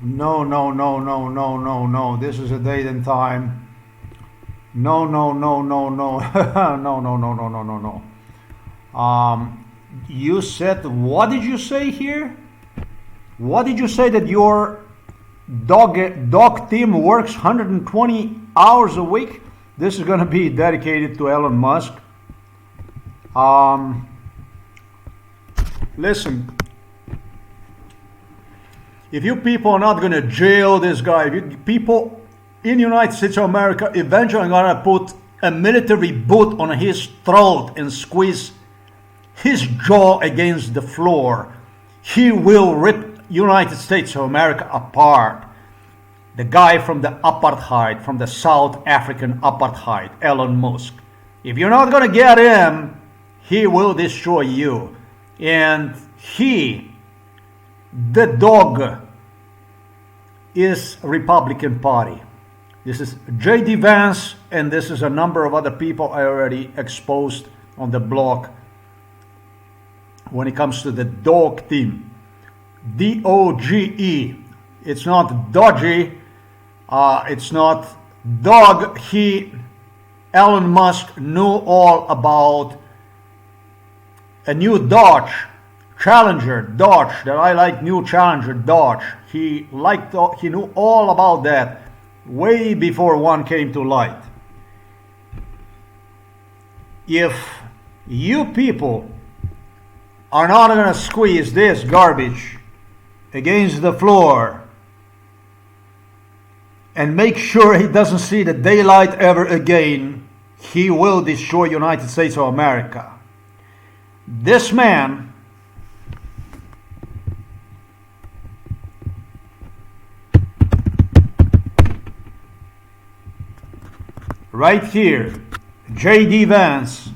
No, no, no, no, no, no, no. This is a date and time. No, no, no, no, no, no, no, no, no, no, no, no. You said, what did you say here? What did you say that your dog team works 120 hours a week? This is going to be dedicated to Elon Musk. Listen, if you people are not going to jail this guy, if you people in the United States of America eventually going to put a military boot on his throat and squeeze his jaw against the floor, he will rip United States of America apart. The guy from the apartheid, from the South African apartheid, Elon Musk. If you're not going to get him, he will destroy you. And he, the dog, is Republican Party. This is J.D. Vance, and this is a number of other people I already exposed on the blog when it comes to the dog team. DOGE. It's not dodgy. It's not dog. Elon Musk knew all about a new Dodge, Challenger Dodge, that I like, new Challenger Dodge. He knew all about that way before one came to light. If you people are not going to squeeze this garbage against the floor and make sure he doesn't see the daylight ever again, he will destroy United States of America. This man right here, J.D. Vance,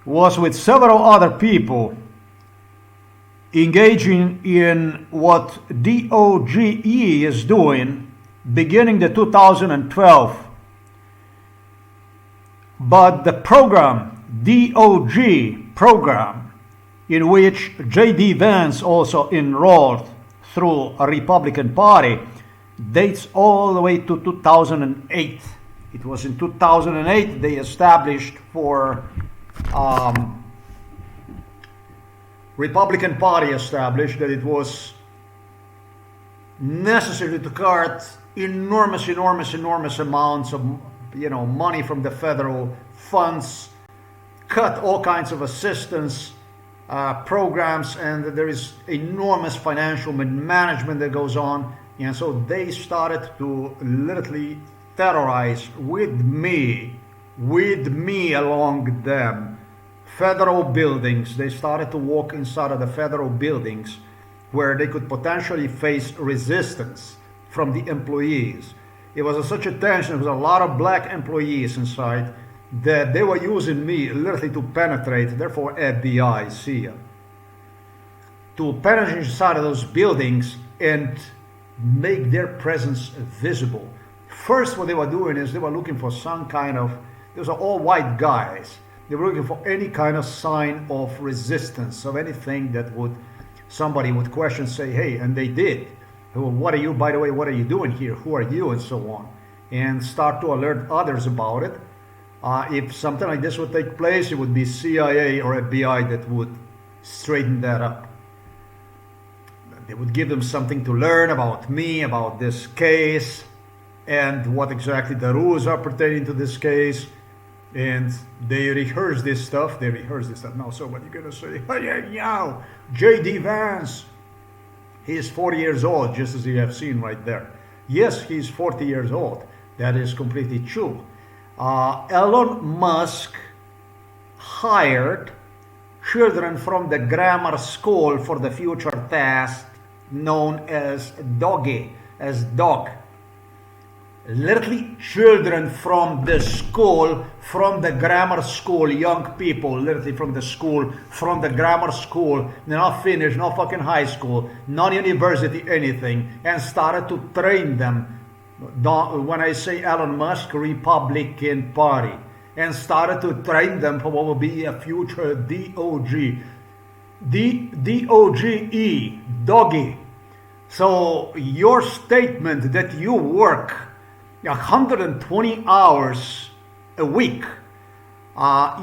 was with several other people engaging in what DOGE is doing beginning the 2012. But the program, DOGE program, in which J.D. Vance also enrolled through a Republican Party, dates all the way to 2008. It was in 2008 they established for Republican Party established that it was necessary to cut enormous amounts of money from the federal funds, cut all kinds of assistance programs, and there is enormous financial management that goes on. And so they started to literally terrorize with me along them, federal buildings. They started to walk inside of the federal buildings where they could potentially face resistance from the employees. It was such a tension. There was a lot of black employees inside that they were using me literally to penetrate, therefore FBI, CIA, to penetrate inside of those buildings and make their presence visible. First, what they were doing is they were looking for some kind of, those are all white guys. They were looking for any kind of sign of resistance, of anything that somebody would question, say, hey, and they did. Well, what are you, by the way, what are you doing here? Who are you? And so on. And start to alert others about it. If something like this would take place, it would be CIA or FBI that would straighten that up. They would give them something to learn about me, about this case, and what exactly the rules are pertaining to this case. And they rehearse this stuff. Now somebody's going to say, hey, yeah, J.D. Vance, he is 40 years old, just as you have seen right there. Yes, he's 40 years old. That is completely true. Elon Musk hired children from the grammar school for the future test known as DOGE, as dog. Literally children from the school, from the grammar school, young people, literally from the school, from the grammar school, they're not finished, no fucking high school, not university, anything, and started to train them. When I say Elon Musk, Republican Party, and started to train them for what will be a future DOGE, DOGE, doggy, So your statement that you work 120 hours a week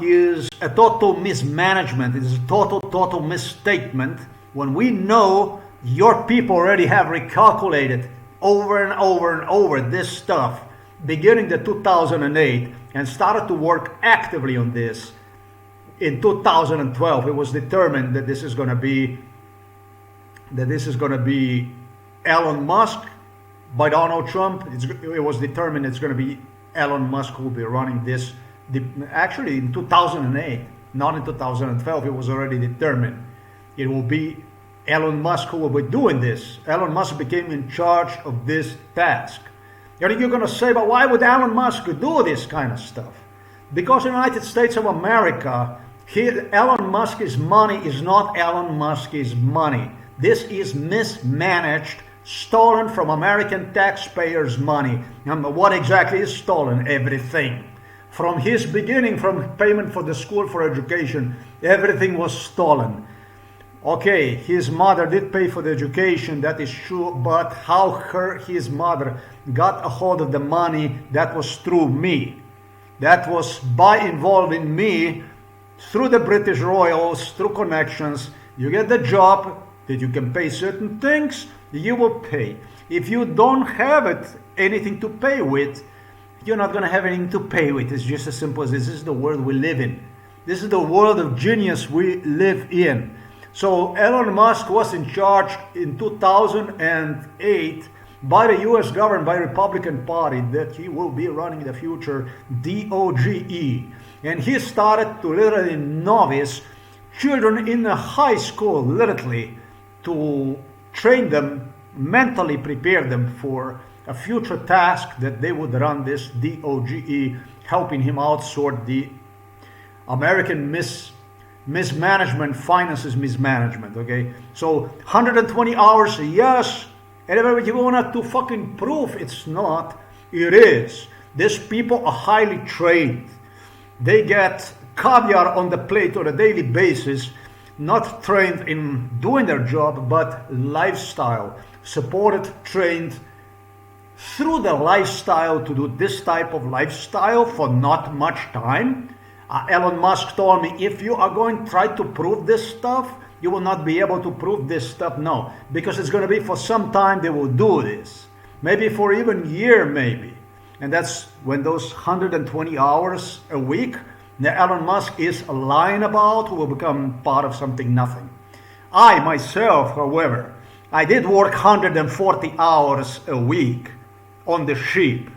is a total mismanagement. It is a total misstatement when we know your people already have recalculated over and over this stuff beginning the 2008 and started to work actively on this in 2012. It was determined that this is going to be Elon Musk by Donald Trump. It was determined it's going to be Elon Musk who will be running this. Actually, in 2008, not in 2012, it was already determined. It will be Elon Musk who will be doing this. Elon Musk became in charge of this task. You're going to say, but why would Elon Musk do this kind of stuff? Because in the United States of America, Elon Musk's money is not Elon Musk's money. This is mismanaged, stolen from American taxpayers' money. And what exactly is stolen? Everything. From his beginning, from payment for the school for education, everything was stolen. Okay, his mother did pay for the education, that is true, but how his mother got a hold of the money, that was through me. That was by involving me through the British Royals, through connections. You get the job that you can pay certain things, you will pay. If you don't have anything to pay with, you're not going to have anything to pay with. It's just as simple as this. This is the world we live in. This is the world of genius we live in. So Elon Musk was in charge in 2008 by the US government, by the Republican Party, that he will be running the future DOGE. And he started to literally novice children in the high school, literally, to train them, mentally prepare them for a future task that they would run this DOGE, helping him outsort the American mismanagement, finances mismanagement, okay? So 120 hours, yes. And if you want to fucking prove it's not, it is. These people are highly trained. They get caviar on the plate on a daily basis, not trained in doing their job, but lifestyle, supported, trained through the lifestyle to do this type of lifestyle for not much time. Elon Musk told me, if you are going to try to prove this stuff, you will not be able to prove this stuff. No, because it's going to be for some time they will do this. Maybe for even a year, maybe. And that's when those 120 hours a week that Elon Musk is lying about will become part of something nothing. I myself, however, I did work 140 hours a week on the ship,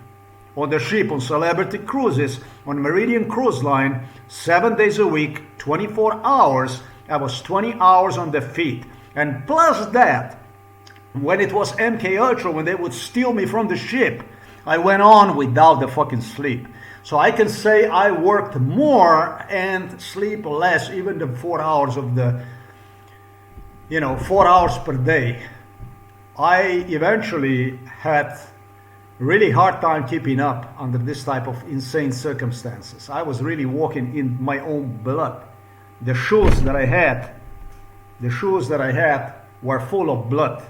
on Celebrity Cruises, on Meridian Cruise Line, 7 days a week, 24 hours. I was 20 hours on the feet. And plus that, when it was MK Ultra, when they would steal me from the ship, I went on without the fucking sleep. So I can say I worked more and sleep less, even the 4 hours of the, 4 hours per day. I eventually had really hard time keeping up under this type of insane circumstances. I was really walking in my own blood. The shoes that I had were full of blood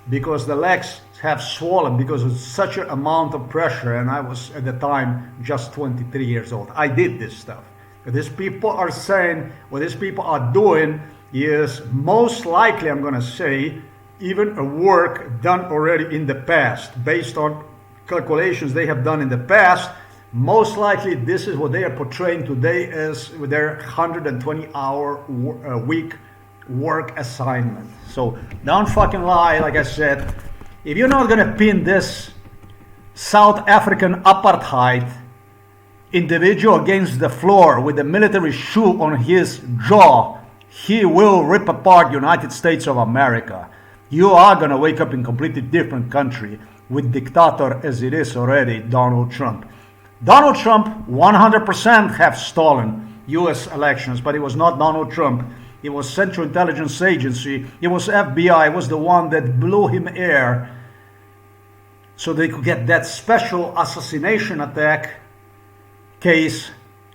because the legs have swollen because of such an amount of pressure, and I was at the time just 23 years old. I did this stuff. What these people are saying, what these people are doing is most likely, I'm going to say, even a work done already in the past. Based on calculations they have done in the past, most likely this is what they are portraying today as their 120-hour a week work assignment. So don't fucking lie, like I said. If you're not going to pin this South African apartheid individual against the floor with a military shoe on his jaw, he will rip apart the United States of America. You are going to wake up in a completely different country with dictator as it is already, Donald Trump. Donald Trump 100% have stolen US elections, but it was not Donald Trump. It was Central Intelligence Agency. It was FBI. It was the one that blew him air so they could get that special assassination attack case.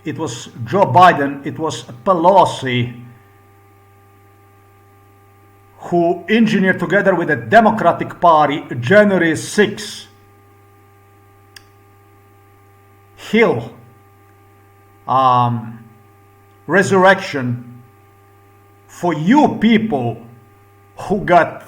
It was Joe Biden. It was Pelosi who engineered together with the Democratic Party January 6 Hill resurrection for you people who got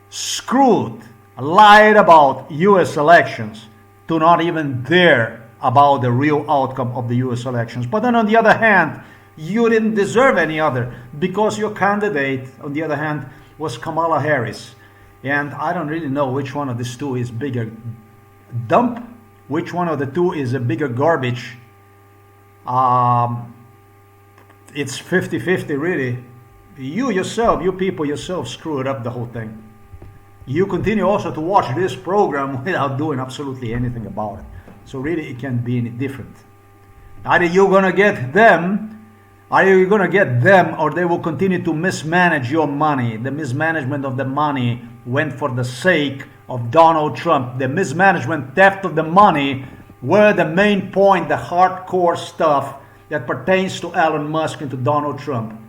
screwed, lied about US elections, to not even dare about the real outcome of the US elections. But then on the other hand, you didn't deserve any other, because your candidate, on the other hand, was Kamala Harris. And I don't really know which one of these two is bigger dump, which one of the two is a bigger garbage. It's 50-50 really. You people yourself screwed up the whole thing. You continue also to watch this program without doing absolutely anything about it. So really it can't be any different. Either you're gonna get them, or they will continue to mismanage your money. The mismanagement of the money went for the sake of Donald Trump. The mismanagement, theft of the money were the main point, the hardcore stuff that pertains to Elon Musk and to Donald Trump.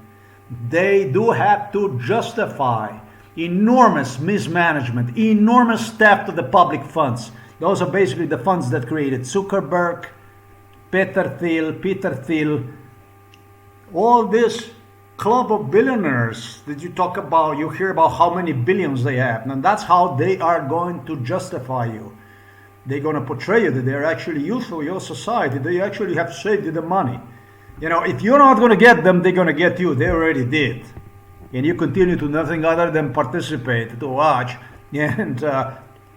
They do have to justify enormous mismanagement, enormous theft of the public funds. Those are basically the funds that created Zuckerberg, Peter Thiel, all this club of billionaires that you talk about. You hear about how many billions they have, and that's how they are going to justify you. They're going to portray you that they're actually useful for your society. They actually have saved you the money. You know, if you're not going to get them, they're going to get you. They already did. And you continue to nothing other than participate, to watch, and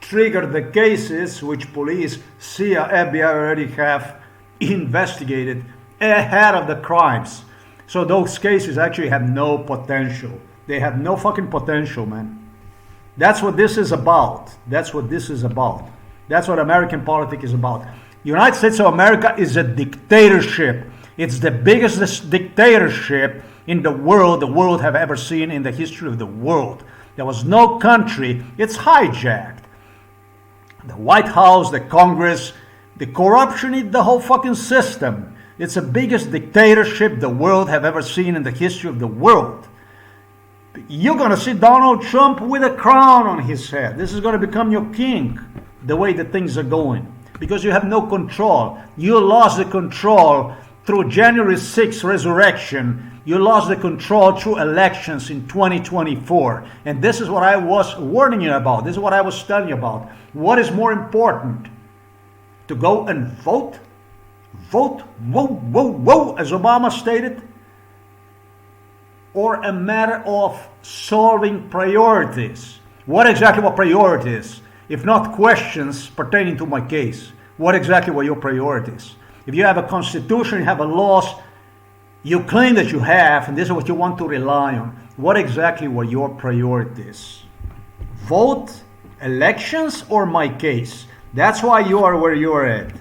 trigger the cases which police, CIA, FBI already have investigated ahead of the crimes. So those cases actually have no potential. They have no fucking potential, man. That's what this is about. That's what this is about. That's what American politics is about. United States of America is a dictatorship. It's the biggest dictatorship in the world have ever seen in the history of the world. There was no country. It's hijacked. The White House, the Congress, the corruption in the whole fucking system. It's the biggest dictatorship the world have ever seen in the history of the world. You're going to see Donald Trump with a crown on his head. This is going to become your king, the way that things are going. Because you have no control. You lost the control through January 6th resurrection. You lost the control through elections in 2024. And this is what I was warning you about. This is what I was telling you about. What is more important? To go and vote? Vote, whoa, as Obama stated? Or a matter of solving priorities? What exactly were priorities? If not questions pertaining to my case, what exactly were your priorities? If you have a constitution, you have a laws, you claim that you have, and this is what you want to rely on. What exactly were your priorities? Vote, elections, or my case? That's why you are where you are at.